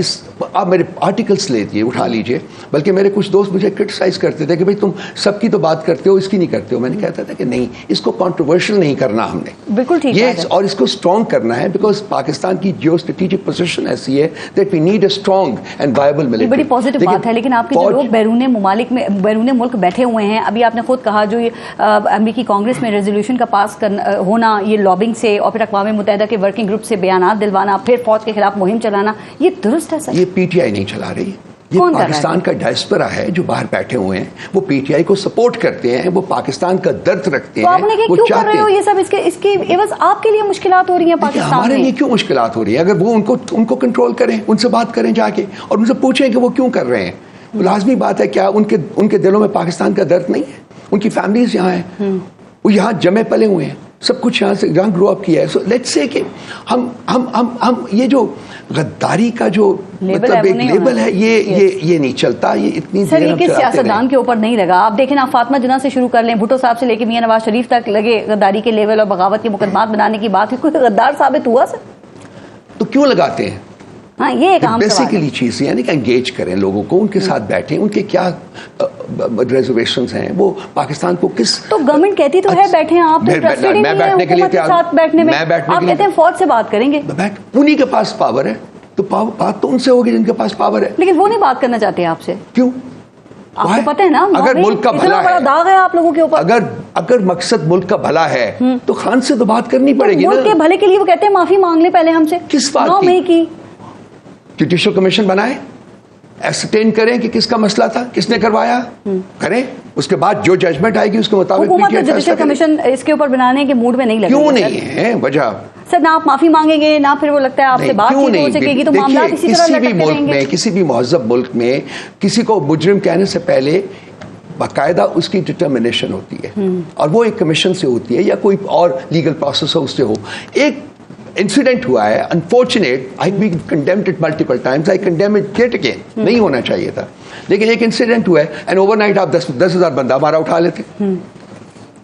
آپ میرے آرٹیکلس لیجیے اٹھا لیجیے. بلکہ میرے کچھ دوست مجھے کرٹیسائز کرتے تھے کہ بھائی تم سب کی تو بات کرتے ہو اس کی نہیں کرتے ہو. میں نے کہتا تھا کہ نہیں, اس کو کانٹروورشل نہیں کرنا ہم نے, بالکل ٹھیک ہے, اور اس کو اسٹرانگ کرنا ہے بیکاز پاکستان کی جیو اسٹریٹجک پوزیشن ایسی ہے that we need a strong and viable military. بڑی پازیٹیو بات ہے. لیکن آپ کے جو لوگ بیرون ممالک میں بیرون ملک بیٹھے ہوئے ہیں, ابھی آپ نے خود کہا جو یہ امریکی کانگریس میں ریزولوشن کا پاس ہونا, یہ لابنگ سے اور پھر اقوام متحدہ کے ورکنگ گروپ سے بیانات دلوانا, پھر فوج کے خلاف مہم چلانا, یہ درست ہے سر؟ یہ پی ٹی آئی نہیں چلا رہی, یہ پاکستان کا ڈائسپورا ہے جو باہر بیٹھے ہوئے ہیں, وہ پی ٹی آئی کو سپورٹ کرتے ہیں, وہ پاکستان کا درد رکھتے ہیں. تو آپ نے کیوں کر رہے ہو یہ سب؟ اس کے عوض آپ کے لیے مشکلات ہو رہی ہیں پاکستان میں. ہمارے لیے کیوں مشکلات ہو رہی ہیں؟ اگر وہ ان کو کنٹرول کریں, ان سے بات کریں جا کے اور ان سے پوچھیں کہ وہ کیوں کر رہے ہیں. لازمی بات ہے کیا ان کے دلوں میں پاکستان کا درد نہیں ہے؟ ان کی فیملیز یہاں ہیں, وہ یہاں جمے پلے ہوئے ہیں, سب کچھ یہاں سے یہاں گرو اپ کیا ہے. سو لیٹس سے کہ ہم یہ جو غداری کا جو مطلب ایک لیبل ہے یہ نہیں چلتا. یہ اتنی سر یہ کس سیاستدان کے اوپر نہیں لگا. آپ دیکھیں نا, فاطمہ جناح سے شروع کر لیں, بھٹو صاحب سے لے کے میاں نواز شریف تک لگے غداری کے لیول اور بغاوت کے مقدمات بنانے کی بات ہے. کوئی غدار ثابت ہوا سر؟ تو کیوں لگاتے ہیں؟ ہاں یہ ایک عام سوال ہے. بیسیکلی چیز یعنی کہ انگیج کریں لوگوں کو, ان کے ساتھ بیٹھیں, ان کے کیا ریزرویشنز ہیں, وہ پاکستان کو کس. تو گورنمنٹ کہتی تو ہے بیٹھیں, آپ تو انٹرسٹڈ نہیں ہیں حکومت کے ساتھ بیٹھنے میں. آپ کہتے ہیں فوج سے بات کریں گے, انہی کے پاس پاور ہے تو بات تو ان سے ہوگی جن کے پاس پاور ہے. لیکن وہ نہیں بات کرنا چاہتے آپ سے. کیوں؟ آپ کو پتہ ہے نا اگر ملک کا بھلا ہے, داغ ہے آپ لوگوں کے اوپر, اگر مقصد ملک کا بھلا ہے تو خان سے تو بات کرنی پڑے گی. ملک کے بھلے کے لیے وہ کہتے ہیں معافی مانگ لیں پہلے ہم سے. کس بات کی؟ جوڈیشل کمیشن بنائے, ایسرٹین کریں کہ کس کا مسئلہ تھا, کس نے کروایا, کریں. اس کے بعد جو ججمنٹ آئے گی اس کے مطابق حکومت جوڈیشل کمیشن اس کے اوپر بنانے کے موڈ میں نہیں لگے. کیوں نہیں ہے وجہ؟ سر نہ آپ معافی مانگیں گے نہ پھر وہ لگتا ہے آپ سے بات چیت ہو سکے گی, تو معاملات اسی طرح لٹکتے رہیں گے. کسی بھی مہذب ملک میں کسی کو مجرم کہنے سے پہلے باقاعدہ اس کی ڈٹرمنیشن ہوتی ہے, اور وہ ایک کمیشن سے ہوتی ہے یا کوئی اور لیگل پروسیس ہو اس سے ہو. ایک انسیڈنٹ ہوا ہے unfortunate, I be condemned it multiple times, I condemn it yet again, نہیں ہونا چاہیے تھا, لیکن ایک انسیڈنٹ ہوا ہے اینڈ اوور نائٹ آپ 10,000 بندہ ہمارا اٹھا لیتے.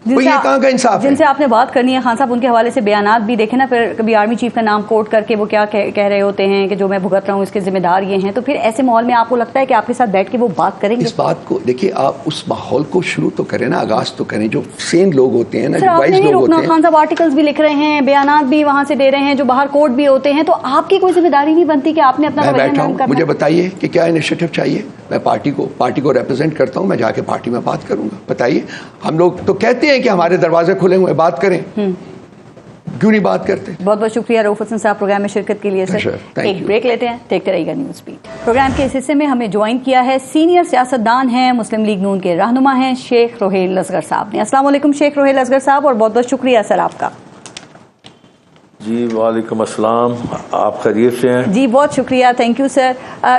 وہ یہ کہاں کا انصاف ہے؟ جن سے آپ نے بات کرنی ہے خان صاحب، ان کے حوالے سے بیانات بھی دیکھیں نا، پھر کبھی آرمی چیف کا نام کوٹ کر کے وہ کیا کہہ رہے ہوتے ہیں کہ جو میں بھگت رہا ہوں اس کے ذمہ دار یہ ہیں. تو پھر ایسے ماحول میں آپ کو لگتا ہے کہ آپ کے ساتھ بیٹھ کے وہ بات کریں گے؟ اس بات کو دیکھیے، آپ اس ماحول کو شروع تو کریں نا، آغاز تو کریں. جو سین لوگ ہوتے ہیں نا، جو وائز لوگ ہوتے ہیں. خان صاحب آرٹیکلز بھی لکھ رہے ہیں، بیانات بھی وہاں سے دے رہے ہیں، جو باہر کوٹ بھی ہوتے ہیں، تو آپ کی کوئی ذمہ داری نہیں بنتی کہ آپ نے اپنا میں بیٹھا ہوں، مجھے بتائیے کہ کیا انیشیٹو چاہیے. میں پارٹی کو ریپرزینٹ کرتا ہوں، میں جا کے پارٹی میں بات کروں گا. بتائیے، ہم لوگ تو کہتے ہیں کہ ہمارے دروازے کھلے ہوئے، بات کریں، کیوں نہیں بات کرتے؟ بہت بہت شکریہ رؤف حسن صاحب پروگرام میں شرکت کے لیے. سر ایک بریک لیتے ہیں، دیکھتے رہیے گا نیوز بیٹ. پروگرام کے اس حصے میں ہمیں جوائن کیا ہے سینئر سیاستدان ہیں، مسلم لیگ نون کے رہنما ہیں، شیخ روہیل اصغر صاحب نے. السلام علیکم شیخ روہیل اصغر صاحب، اور بہت بہت شکریہ سر آپ کا. جی وعلیکم السلام، آپ خیریت سے ہیں؟ جی بہت شکریہ، تھینک یو سر.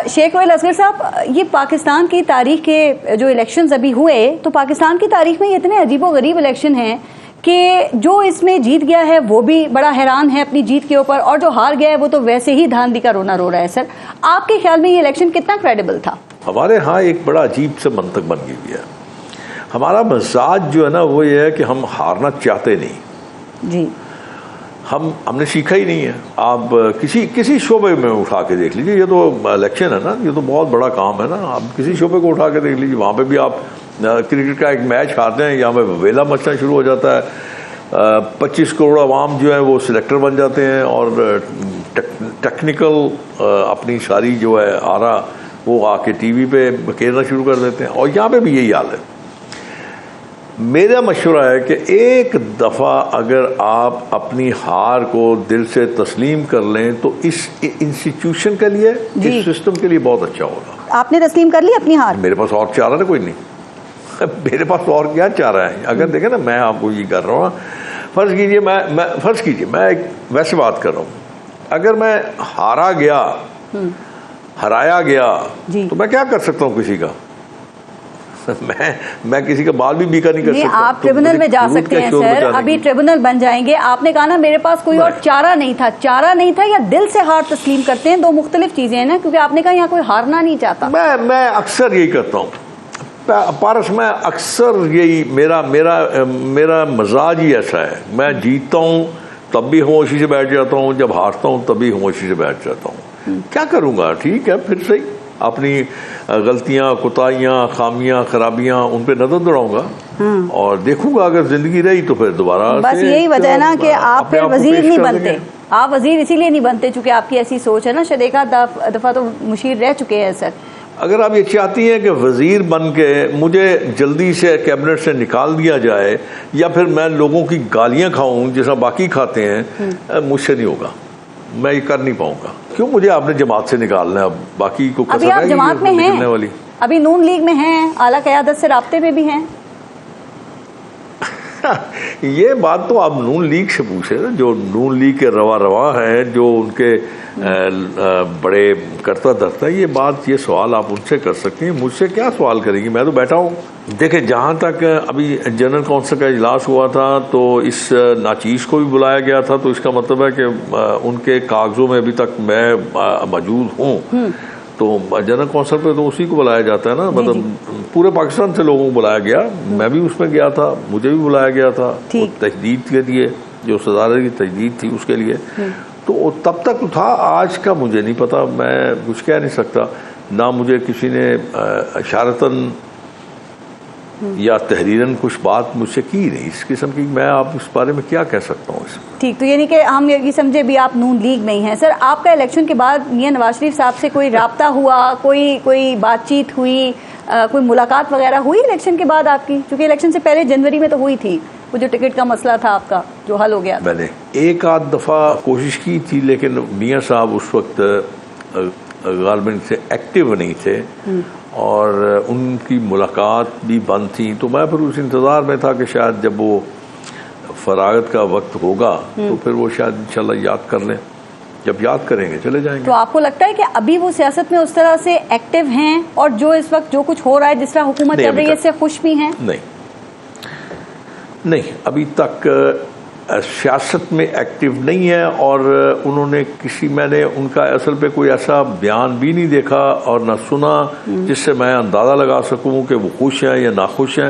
شیخ روہیل اصغر صاحب، یہ پاکستان کی تاریخ کے جو الیکشنز ابھی ہوئے، تو پاکستان کی تاریخ میں یہ اتنے عجیب و غریب الیکشن ہیں کہ جو اس میں جیت گیا ہے وہ بھی بڑا حیران ہے اپنی جیت کے اوپر، اور جو ہار گیا ہے وہ تو ویسے ہی دھاندلی کا رونا رو رہا ہے. سر آپ کے خیال میں یہ الیکشن کتنا کریڈیبل تھا؟ ہمارے ہاں ایک بڑا عجیب سے منطق بن گئی ہے. ہمارا مزاج جو ہے نا وہ یہ ہے کہ ہم ہارنا چاہتے نہیں. جی، ہم نے سیکھا ہی نہیں ہے. آپ کسی شعبے میں اٹھا کے دیکھ لیجیے، یہ تو الیکشن ہے نا، یہ تو بہت بڑا کام ہے نا. آپ کسی شعبے کو اٹھا کے دیکھ لیجیے، وہاں پہ بھی آپ کرکٹ کا ایک میچ ہارتے ہیں، یہاں پہ ویلا مچنا شروع ہو جاتا ہے. 25 کروڑ عوام جو ہیں وہ سلیکٹر بن جاتے ہیں، اور ٹیکنیکل اپنی ساری جو ہے آرا وہ آ کے ٹی وی پہ کھیلنا شروع کر دیتے ہیں. اور یہاں پہ بھی یہی حال ہے. میرا مشورہ ہے کہ ایک دفعہ اگر آپ اپنی ہار کو دل سے تسلیم کر لیں تو اس انسٹیٹیوشن کے لیے، اس سسٹم کے لیے بہت اچھا ہوگا. آپ نے تسلیم کر لی اپنی ہار؟ میرے پاس اور چارہ نا کوئی نہیں. میرے پاس اور کیا چارہ ہے؟ اگر دیکھیں نا، میں آپ کو یہ کر رہا ہوں، فرض کیجئے میں ایک ویسے بات کر رہا ہوں. اگر میں ہرایا گیا تو میں کیا کر سکتا ہوں کسی کا؟ میں کسی کا بال بھی بیکا نہیں کر سکتا. آپ ٹریبونل میں جا سکتے ہیں سر، ابھی ٹریبونل بن جائیں گے. آپ نے کہا نا میرے پاس کوئی اور چارہ نہیں تھا، یا دل سے ہار تسلیم کرتے ہیں، دو مختلف چیزیں ہیں نا، کیونکہ آپ نے کہا یہاں کوئی ہارنا نہیں چاہتا. میں اکثر یہی کرتا ہوں پارس، میں اکثر یہی میرا مزاج ہی ایسا ہے. میں جیتتا ہوں تب بھی خاموشی سے بیٹھ جاتا ہوں، جب ہارتا ہوں تب بھی خاموشی سے بیٹھ جاتا ہوں. کیا کروں گا؟ ٹھیک ہے، پھر صحیح، اپنی غلطیاں، کوتاہیاں، خامیاں، خرابیاں ان پہ نظر دوڑاؤں گا اور دیکھوں گا. اگر زندگی رہی تو پھر دوبارہ. بس یہی وجہ ہے نا کہ آپ پھر وزیر نہیں بنتے. آپ وزیر اسی لیے نہیں بنتے چونکہ آپ کی ایسی سوچ ہے نا. شاید ایک آدھ دفعہ تو مشیر رہ چکے ہیں سر. اگر آپ یہ چاہتی ہیں کہ وزیر بن کے مجھے جلدی سے کیبنٹ سے نکال دیا جائے، یا پھر میں لوگوں کی گالیاں کھاؤں جیسا باقی کھاتے ہیں، مجھ سے نہیں ہوگا. میں یہ کر نہیں پاؤں گا. کیوں مجھے آپ نے جماعت سے نکالنا ہے؟ اب باقی کو ابھی آپ جماعت میں ہیں، ابھی نون لیگ میں ہیں، اعلیٰ قیادت سے رابطے میں بھی ہیں. یہ بات تو آپ نون لیگ سے پوچھیں، جو نون لیگ کے رواں ہیں، جو ان کے بڑے کرتا دھرتا ہے. یہ سوال آپ ان سے کر سکتے ہیں، مجھ سے کیا سوال کریں گی؟ میں تو بیٹھا ہوں. دیکھیں، جہاں تک ابھی جنرل کونسل کا اجلاس ہوا تھا تو اس ناچیز کو بھی بلایا گیا تھا، تو اس کا مطلب ہے کہ ان کے کاغذوں میں ابھی تک میں موجود ہوں. تو جنرل کونسل پہ تو اسی کو بلایا جاتا ہے نا، مطلب پورے پاکستان سے لوگوں کو بلایا گیا. میں بھی اس میں گیا تھا، مجھے بھی بلایا گیا تھا تجدید کے لیے، جو صدارت کی تجدید تھی اس کے لیے. تو تب تک تھا، آج کا مجھے نہیں پتا. میں کچھ کہہ نہیں سکتا، نہ مجھے کسی نے اشارتاً یا تحریراً کچھ بات مجھ سے کی نہیں اس قسم کی. میں آپ اس بارے میں کیا کہہ سکتا ہوں اس میں. ٹھیک، تو یعنی کہ ہم یہ سمجھے بھی آپ نون لیگ میں ہی ہیں. سر آپ کا الیکشن کے بعد میاں نواز شریف صاحب سے کوئی رابطہ ہوا، کوئی بات چیت ہوئی، کوئی ملاقات وغیرہ ہوئی الیکشن کے بعد آپ کی؟ کیونکہ الیکشن سے پہلے جنوری میں تو ہوئی تھی، وہ جو ٹکٹ کا مسئلہ تھا آپ کا جو حل ہو گیا. میں نے ایک آدھ دفعہ کوشش کی تھی، لیکن میاں صاحب اس وقت غالباً سے ایکٹیو نہیں تھے اور ان کی ملاقات بھی بند تھی. تو میں پھر اس انتظار میں تھا کہ شاید جب وہ فراغت کا وقت ہوگا تو پھر وہ شاید انشاءاللہ یاد کر لیں. جب یاد کریں گے چلے جائیں گے. تو آپ کو لگتا ہے کہ ابھی وہ سیاست میں اس طرح سے ایکٹیو ہیں، اور جو اس وقت جو کچھ ہو رہا ہے، جس طرح حکومت چل رہی ہے، اس سے خوش بھی ہیں؟ نہیں، ابھی تک سیاست میں ایکٹیو نہیں ہے. اور انہوں نے میں نے ان کا اصل پہ کوئی ایسا بیان بھی نہیں دیکھا اور نہ سنا جس سے میں اندازہ لگا سکوں کہ وہ خوش ہیں یا ناخوش ہیں.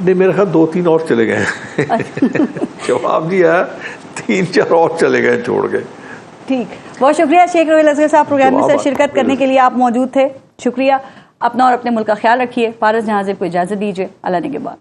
نہیں میرے خیال 2-3 اور چلے گئے ہیں جواب دیا 3-4 اور چلے گئے چھوڑ کے. ٹھیک, بہت شکریہ شیخ رویل اصغر صاحب پروگرام میں سر شرکت کرنے کے لیے, آپ موجود تھے, شکریہ. اپنا اور اپنے ملک کا خیال رکھیے. پارس جہاں زیب کو اجازت دیجیے, اللہ نگہبان.